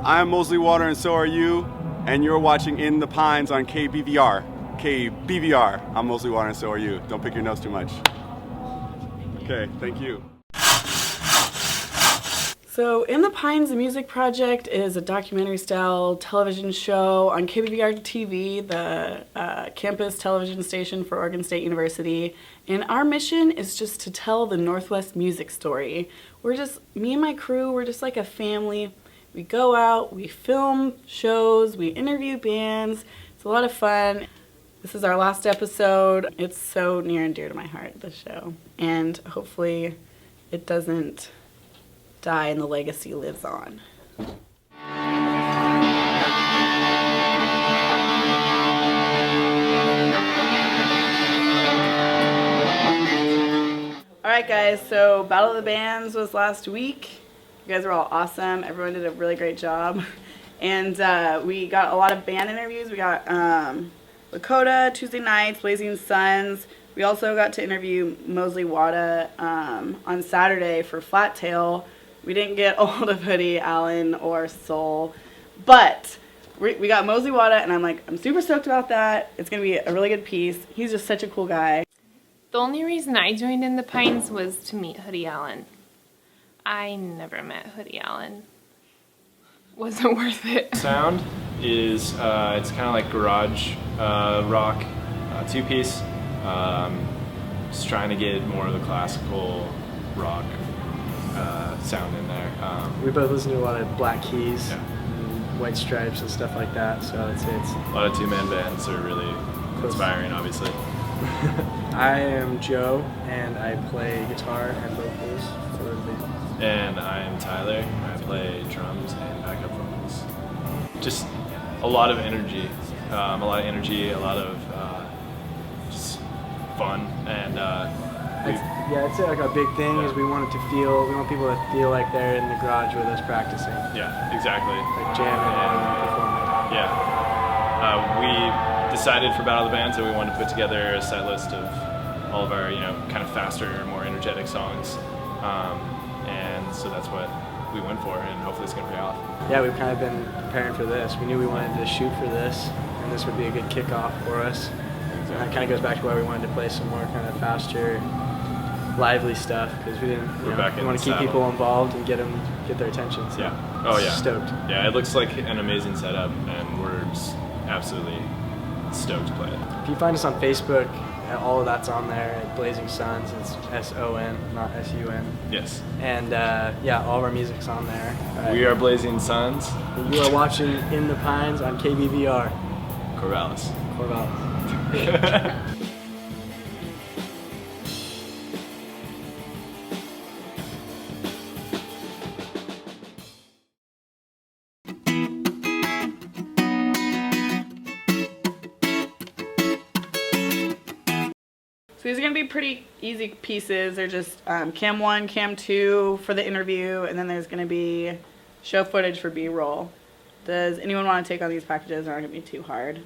I'm Mosley Water and so are you, and you're watching In the Pines on KBVR. KBVR. I'm Mosley Water and so are you. Don't pick your nose too much. Okay, thank you. So, In the Pines, the music project is a documentary-style television show on KBVR TV, the campus television station for Oregon State University. And our mission is just to tell the Northwest music story. Me and my crew, we're just like a family. We go out, we film shows, we interview bands. It's a lot of fun. This is our last episode. It's so near and dear to my heart, this show. And hopefully it doesn't die and the legacy lives on. Alright guys, so Battle of the Bands was last week. You guys were all awesome. Everyone did a really great job. And we got a lot of band interviews. We got Lakota, Tuesday Nights, Blazing Suns. We also got to interview Mosley Wada on Saturday for Flat Tail. We didn't get a hold of Hoodie, Allen, or Soul, but we got Mosley Wada, and I'm super stoked about that. It's going to be a really good piece. He's just such a cool guy. The only reason I joined In the Pines was to meet Hoodie Allen. I never met Hoodie Allen. Wasn't worth it. Sound is, it's kind of like garage rock, two-piece. Just trying to get more of the classical rock sound in there. We both listen to a lot of Black Keys, Yeah. and White Stripes and stuff like that, so I'd say it's... A lot of two-man bands are really inspiring, obviously. I am Joe, and I play guitar and vocals for the band. And I'm Tyler. I play drums and backup vocals. Just a lot of energy, a lot of just fun, and I'd say like a big thing is we want people to feel like they're in the garage with us practicing. Yeah, exactly. Like jamming and performing. Yeah. We decided for Battle of the Bands that we wanted to put together a set list of all of our, kind of faster, more energetic songs. And so that's what we went for, and hopefully it's going to pay off. Yeah, we've kind of been preparing for this. We knew we wanted to shoot for this, and this would be a good kickoff for us. And that kind of goes back to why we wanted to play some more kind of faster, lively stuff, because we didn't. We want to keep people involved and get their attention. So yeah. Oh yeah. Stoked. Yeah, it looks like an amazing setup, and we're just absolutely stoked to play it. If you find us on Facebook, all of that's on there at Blazing Suns. It's S-O-N, not S-U-N. Yes. And yeah, all of our music's on there. We are Blazing Suns. And you are watching In the Pines on KBVR. Corvallis. So these are going to be pretty easy pieces. They're just cam 1, cam 2 for the interview, and then there's going to be show footage for B-roll. Does anyone want to take on these packages? They're not going to be too hard.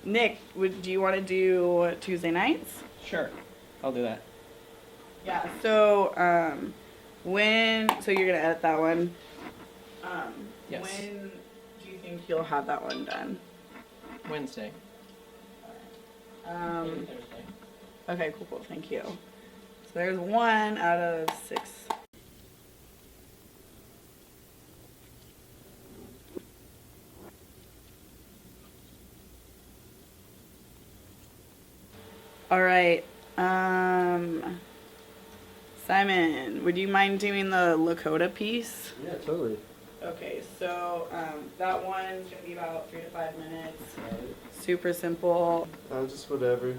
Nick, do you want to do Tuesday Nights? Sure, I'll do that. Yeah, so so you're going to edit that one. Yes. When do you think you'll have that one done? Wednesday. Um, Thursday. Okay, cool, thank you. So there's 1 out of 6. All right, Simon, would you mind doing the Lakota piece? Yeah, totally. Okay, so that one's gonna be about 3 to 5 minutes. Super simple. Just whatever.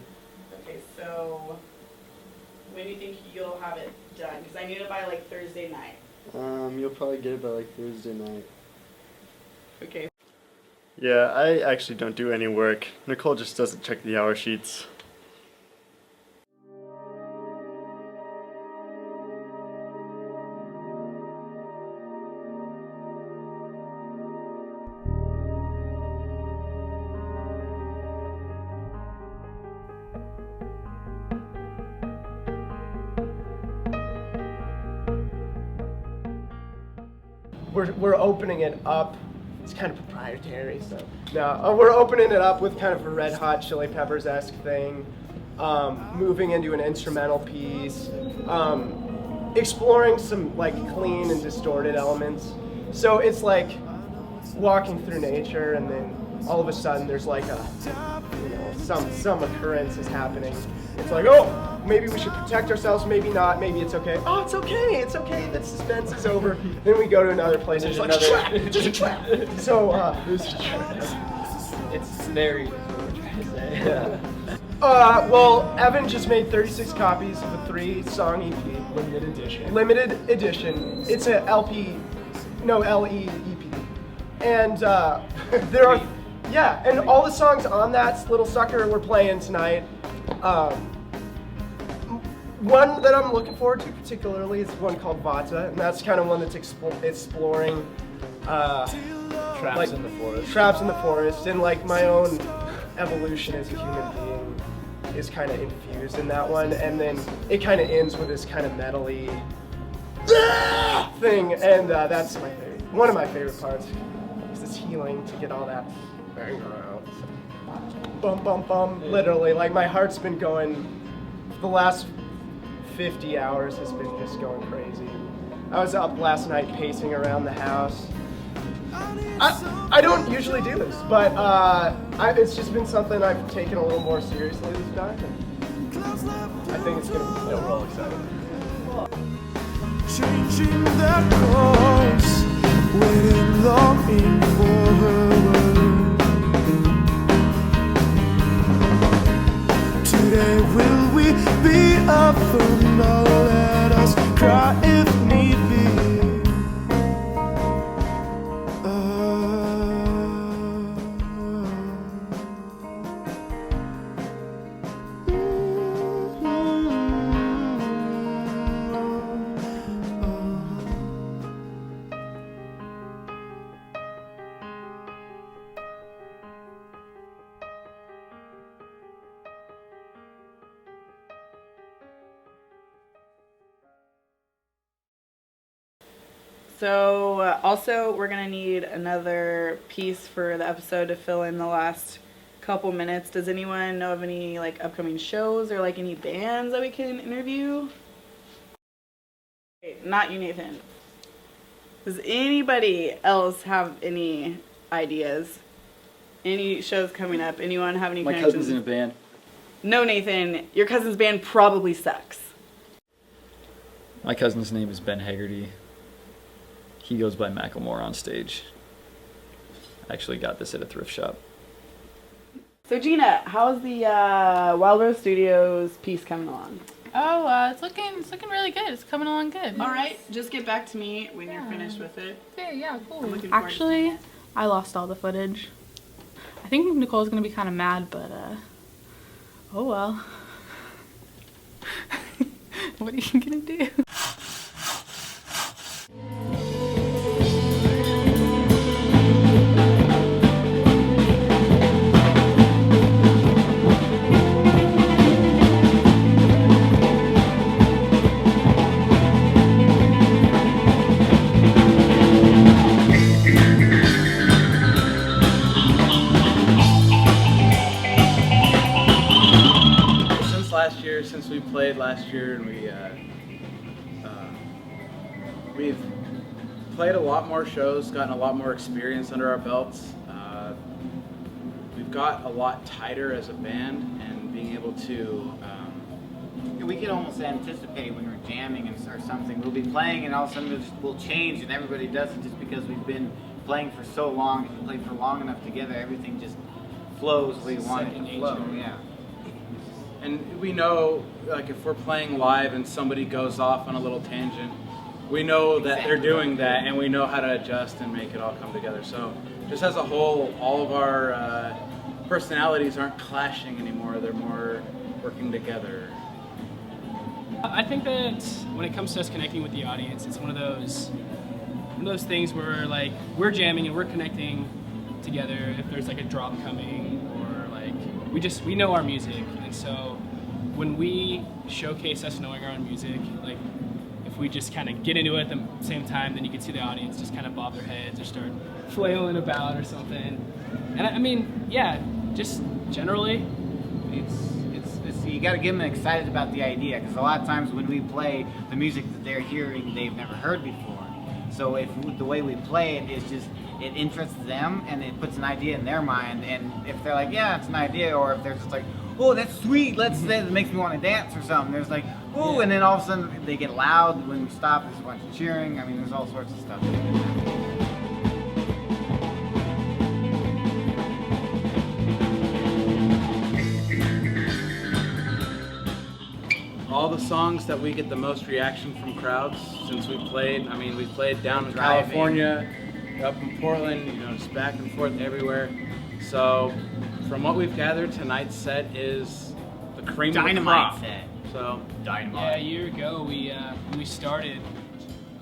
Okay, so when do you think you'll have it done? Because I need it by like Thursday night. You'll probably get it by like Thursday night. Okay. Yeah, I actually don't do any work. Nicole just doesn't check the hour sheets. we're opening it up. It's kind of proprietary, so no, we're opening it up with kind of a Red Hot Chili Peppers-esque thing, moving into an instrumental piece, exploring some like clean and distorted elements. So it's like walking through nature, and then all of a sudden there's like some occurrence is happening. It's like, oh, maybe we should protect ourselves, maybe not, maybe it's okay. Oh, it's okay, the suspense is over. Then we go to another place, and it's like, trap, there's a trap. So, It's very, is what we're trying to say. Yeah. Well, Evan just made 36 copies of a 3-song EP. Limited edition. Limited edition. It's a LE EP. And there are, yeah, and all the songs on that little sucker we're playing tonight. One that I'm looking forward to particularly is one called Vata, and that's kind of one that's exploring Traps in the forest. Traps in the forest, and like my own evolution as a human being is kind of infused in that one, and then it kind of ends with this kind of metally thing, and that's my favorite. One of my favorite parts is it's healing to get all that anger out. Bum bum bum, literally, like my heart's been going. The last 50 hours has been just going crazy. I was up last night pacing around the house. I don't usually do this, but it's just been something I've taken a little more seriously this time. I think it's gonna be we're all excited. Changing their course, waiting longing for her word. Today will we be up for now? Let us cry if need be. So also we're gonna need another piece for the episode to fill in the last couple minutes. Does anyone know of any like upcoming shows or like any bands that we can interview? Okay, not you, Nathan. Does anybody else have any ideas? Any shows coming up? Anyone have any My connections? cousin's in a band. No, Nathan. Your cousin's band probably sucks. My cousin's name is Ben Haggerty. He goes by Macklemore on stage. I actually got this at a thrift shop. So Gina, how's the Wild Rose Studios piece coming along? Oh, it's looking really good. It's coming along good. All right, just get back to me when you're finished with it. Okay, yeah, cool. I'm looking forward Actually, I lost all the footage. I think Nicole's gonna be kind of mad, but oh well. What are you gonna do? Since we played last year, and we've played a lot more shows, gotten a lot more experience under our belts. We've got a lot tighter as a band, and being able to. We can almost anticipate when we're jamming or something. We'll be playing, and all of a sudden we'll change, and everybody does it just because we've been playing for so long. If you play for long enough together, everything just flows the way you want it to flow. Yeah. And we know, like, if we're playing live and somebody goes off on a little tangent, we know that they're doing that, and we know how to adjust and make it all come together. So, just as a whole, all of our personalities aren't clashing anymore. They're more working together. I think that when it comes to us connecting with the audience, it's one of those things where like we're jamming and we're connecting together. If there's like a drop coming, or like we know our music, and so when we showcase us knowing our own music, like if we just kind of get into it at the same time, then you can see the audience just kind of bob their heads or start flailing about or something. And I mean, yeah, just generally, it's you got to get them excited about the idea, because a lot of times when we play the music that they're hearing, they've never heard before. So if the way we play it is just, it interests them and it puts an idea in their mind, and if they're like, yeah, it's an idea, or if they're just like, oh, that's sweet, that makes me want to dance or something, there's like, oh, and then all of a sudden they get loud when we stop, there's a bunch of cheering. I mean, there's all sorts of stuff. All the songs that we get the most reaction from crowds since we played. I mean, we played down in California, up in Portland, you know, just back and forth everywhere. So, from what we've gathered, tonight's set is the cream of the crop. Set. So, Dynamite. Yeah, a year ago when we started,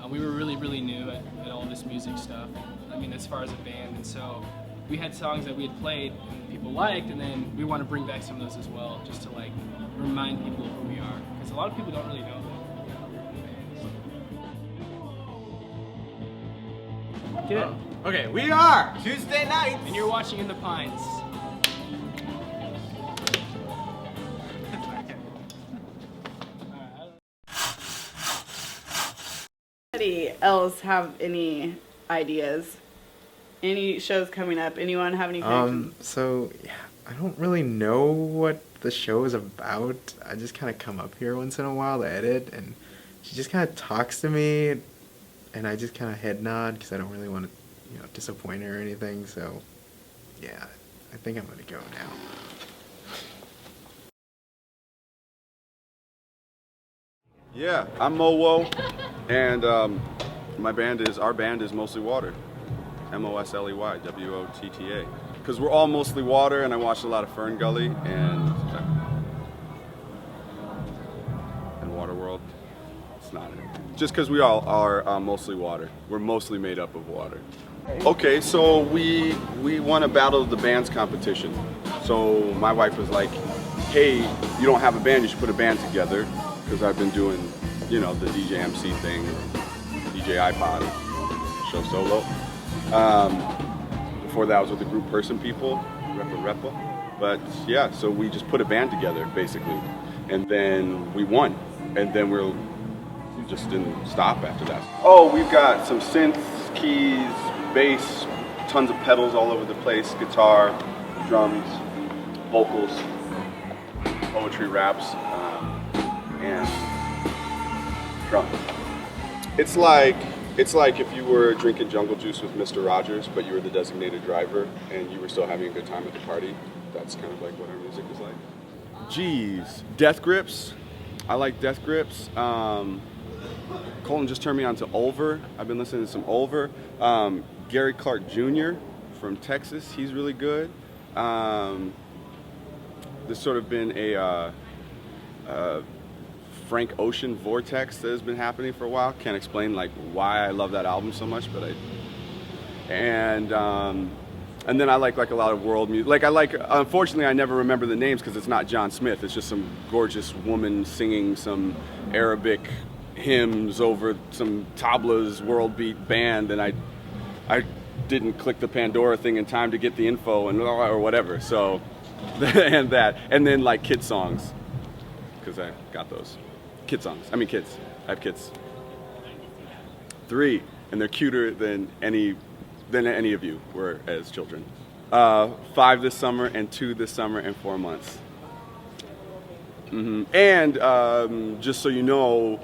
we were really new at all this music stuff. I mean, as far as a band, and so we had songs that we had played and people liked, and then we want to bring back some of those as well, just to like remind people of who we are, because a lot of people don't really know that. get it. Okay, we are Tuesday nights, and you're watching In the Pines. Anybody else have any ideas? Any shows coming up? Anyone have any connections? So yeah, I don't really know what the show is about. I just kind of come up here once in a while to edit, and she just kind of talks to me, and I just kind of head nod because I don't really want to, you know, disappoint her or anything. So yeah, I think I'm gonna go now. Yeah, I'm Mowo, and our band is Mostly Water. Mosley, Wotta. Because we're all mostly water, and I watched a lot of Fern Gully and Waterworld. It's not it. Just because we all are mostly water. We're mostly made up of water. Okay, so we won a Battle of the Bands competition. So my wife was like, hey, you don't have a band, you should put a band together. Because I've been doing, you know, the DJ MC thing, DJ iPod, show solo. Before that I was with the group Person People, Repa. But yeah, so we just put a band together basically, and then we won, and then we just didn't stop after that. Oh, we've got some synths, keys, bass, tons of pedals all over the place, guitar, drums, vocals, poetry, raps, and drums. It's like if you were drinking Jungle Juice with Mr. Rogers, but you were the designated driver and you were still having a good time at the party. That's kind of like what our music is like. Jeez, Death Grips. I like Death Grips. Colton just turned me on to Ulver. I've been listening to some Ulver. Gary Clark Jr. from Texas, he's really good. There's sort of been a Frank Ocean vortex that has been happening for a while. Can't explain like why I love that album so much, but and then I like a lot of world music. Like unfortunately I never remember the names because it's not John Smith. It's just some gorgeous woman singing some Arabic hymns over some tablas world beat band, and I didn't click the Pandora thing in time to get the info and or whatever. So and then like kid songs, because I got those. Kid songs. I mean kids. I have kids. 3, and they're cuter than any of you were as children. 5 this summer, and 2 this summer, and 4 months. And just so you know,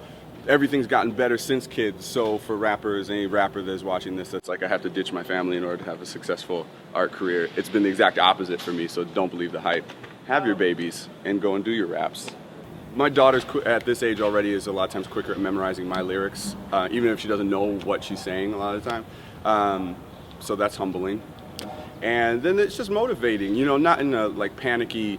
everything's gotten better since kids. So for rappers, any rapper that's watching this, that's like, I have to ditch my family in order to have a successful art career. It's been the exact opposite for me. So don't believe the hype. Have your babies and go and do your raps. My daughter's at this age already is a lot of times quicker at memorizing my lyrics, even if she doesn't know what she's saying a lot of the time. So that's humbling. And then it's just motivating, you know, not in a like panicky,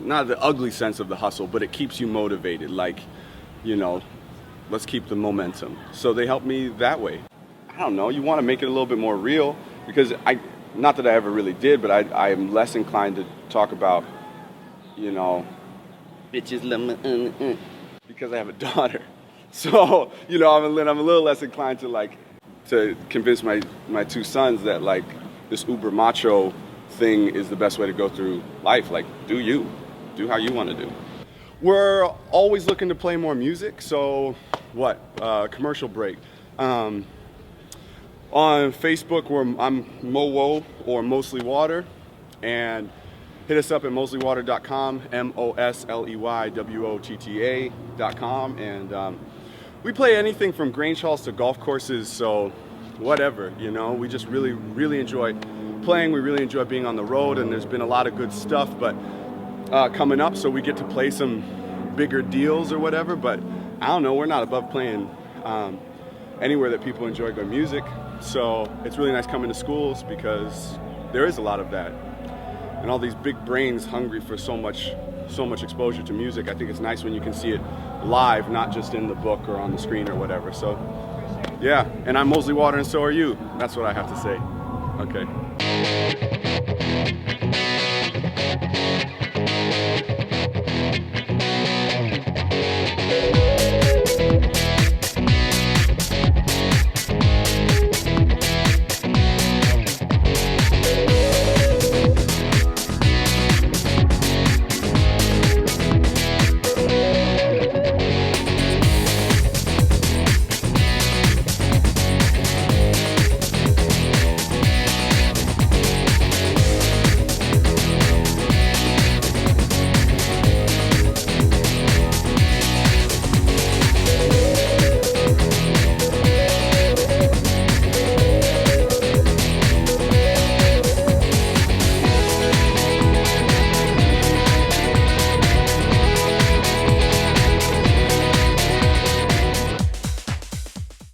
not the ugly sense of the hustle, but it keeps you motivated. Like, you know, let's keep the momentum. So they help me that way. I don't know, you want to make it a little bit more real, because not that I ever really did, but I am less inclined to talk about, you know, bitches love me, because I have a daughter. So, you know, I'm a little less inclined to convince my two sons that like this uber macho thing is the best way to go through life. Like, do how you want to do. We're always looking to play more music. So what? Commercial break. On Facebook, I'm Mowo or Mostly Water, and hit us up at mosleywater.com, MOSLEYWOTTA.com, and we play anything from Grange halls to golf courses, so whatever, you know. We just really, really enjoy playing. We really enjoy being on the road, and there's been a lot of good stuff, but coming up, so we get to play some bigger deals or whatever. But I don't know, we're not above playing anywhere that people enjoy good music. So it's really nice coming to schools because there is a lot of that, and all these big brains hungry for so much exposure to music. I think it's nice when you can see it live, not just in the book or on the screen or whatever. So yeah, and I'm Mosley Water, and so are you. That's what I have to say. Okay.